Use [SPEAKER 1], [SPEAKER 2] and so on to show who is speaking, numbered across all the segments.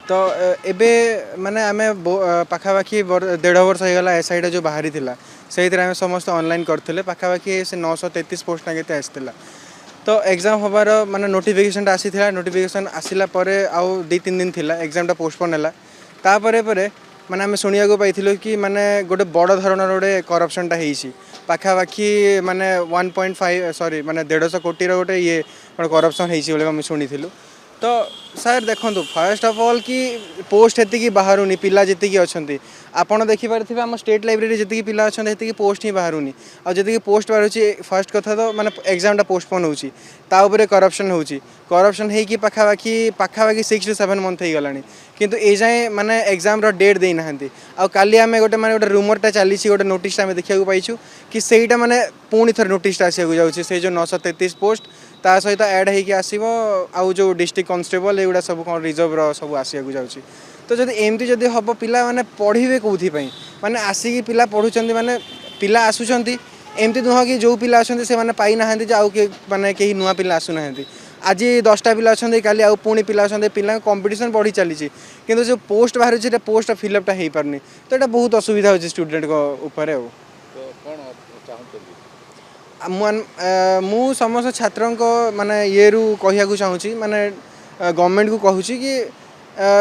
[SPEAKER 1] तो एबे माने आमे पाखापाखि 1.5 वर्ष होगा एसआईटा जो बाहरी थिला से आम समस्त ऑनलाइन करते पाखापाखि से 933 पोस्ट ना के आसला तो एग्जाम हबार माने नोटिफिकेशन आसी नोटिफिकेशन आसला आउ 2-3 दिन थिला एग्जामटा पोस्टपोन है तापर माने आम शुणा पाई कि माने गोटे बड़ धरण गोटे करप्शनटा होती पाखापाखि माने 1.5 सॉरी माने 150 कोटी गोटे ये करप्शन होती शुणी तो सर देखो फर्स्ट ऑफ ऑल कि पोस्ट हेतिकी बाहरुनी पिला जी अच्छा आपड़ देखिपे आम स्टेट लाइब्रेरी जी पिला अच्छा हेतिकी पोस्ट ही बाहरुनी आ जी पोस्ट बाहर फर्स्ट कथा तो माने एग्जामटा पोस्टपोन होपर करप्शन करप्शन होगी पाखापाखि 6 to 7 मंथ हो गलानी किंतु ए जाए माने एग्जाम रो डेट देना आ काली आम गोटे माने गोटे रूमरटा चली गोटे नोटिस आम देखा पाइछु कि सहीटा माने पुणी थर नोटिस आसक जाऊँगी से जो 933 पोस्ट ता सहित ऐड होगी आसो आउ जो डिस्ट्रिक्ट कन्स्टेबल एगुड़ा सब कौन रिजर्व सब आसक जाऊँगी तो जब एमती जब हम पिला माने पढ़े कौथि माने आसिक पिला पढ़ुंट माने पिला आसुंच एमती नुह कि जो पिला अच्छा से मैंने पाई ना आउ माने कहीं नुआ पिला आसुना आज 10टा पिला अच्छा काली आउ पुणी पिला अच्छा पिला कंपटीशन बढ़ी चली किंतु जो पोस्ट बाहर पोस्ट फिलअपटा हो पारनी तो यहाँ बहुत असुविधा होची स्टूडेंट को ऊपर मु समस्त छात्रों को माने ये कहूँ चाहूँगी माने गवर्नमेंट को कहूँ कि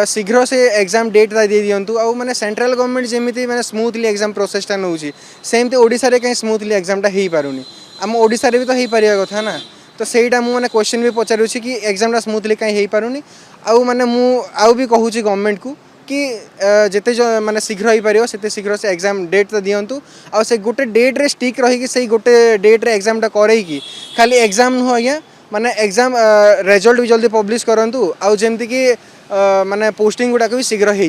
[SPEAKER 1] शीघ्र से एग्जाम डेट दे दिंतु आउ माने सेंट्रल गवर्नमेंट जमी माने स्मूथली एग्जाम प्रोसेसटा नौ सेमती ओडिशा रे कहीं स्मूथली एग्जामटा हो पारुनी आम ओडिशा रे भी तो हो पारिया कथा ना तो सहीटा मु माने क्वेश्चन भी पचारुछि कि एग्जामटा स्मूथली कहीं हो पारुनी आउ माने मु आउ भी कहूँ गवर्नमेंट को कि जिते जो माने शीघ्र हो पार से शीघ्र से एग्जाम डेट तो दिंतु आ से गोटे डेट रे स्टिक रही से गोटे डेट रे एग्जामटा करईकि खाली एग्जाम नुह आज्ञा माने एग्जाम रिजल्ट भी जल्दी पब्लिश करंतु आउ जेमती कि माने पोस्टिंग गुड़ाक भी शीघ्र हो जाए।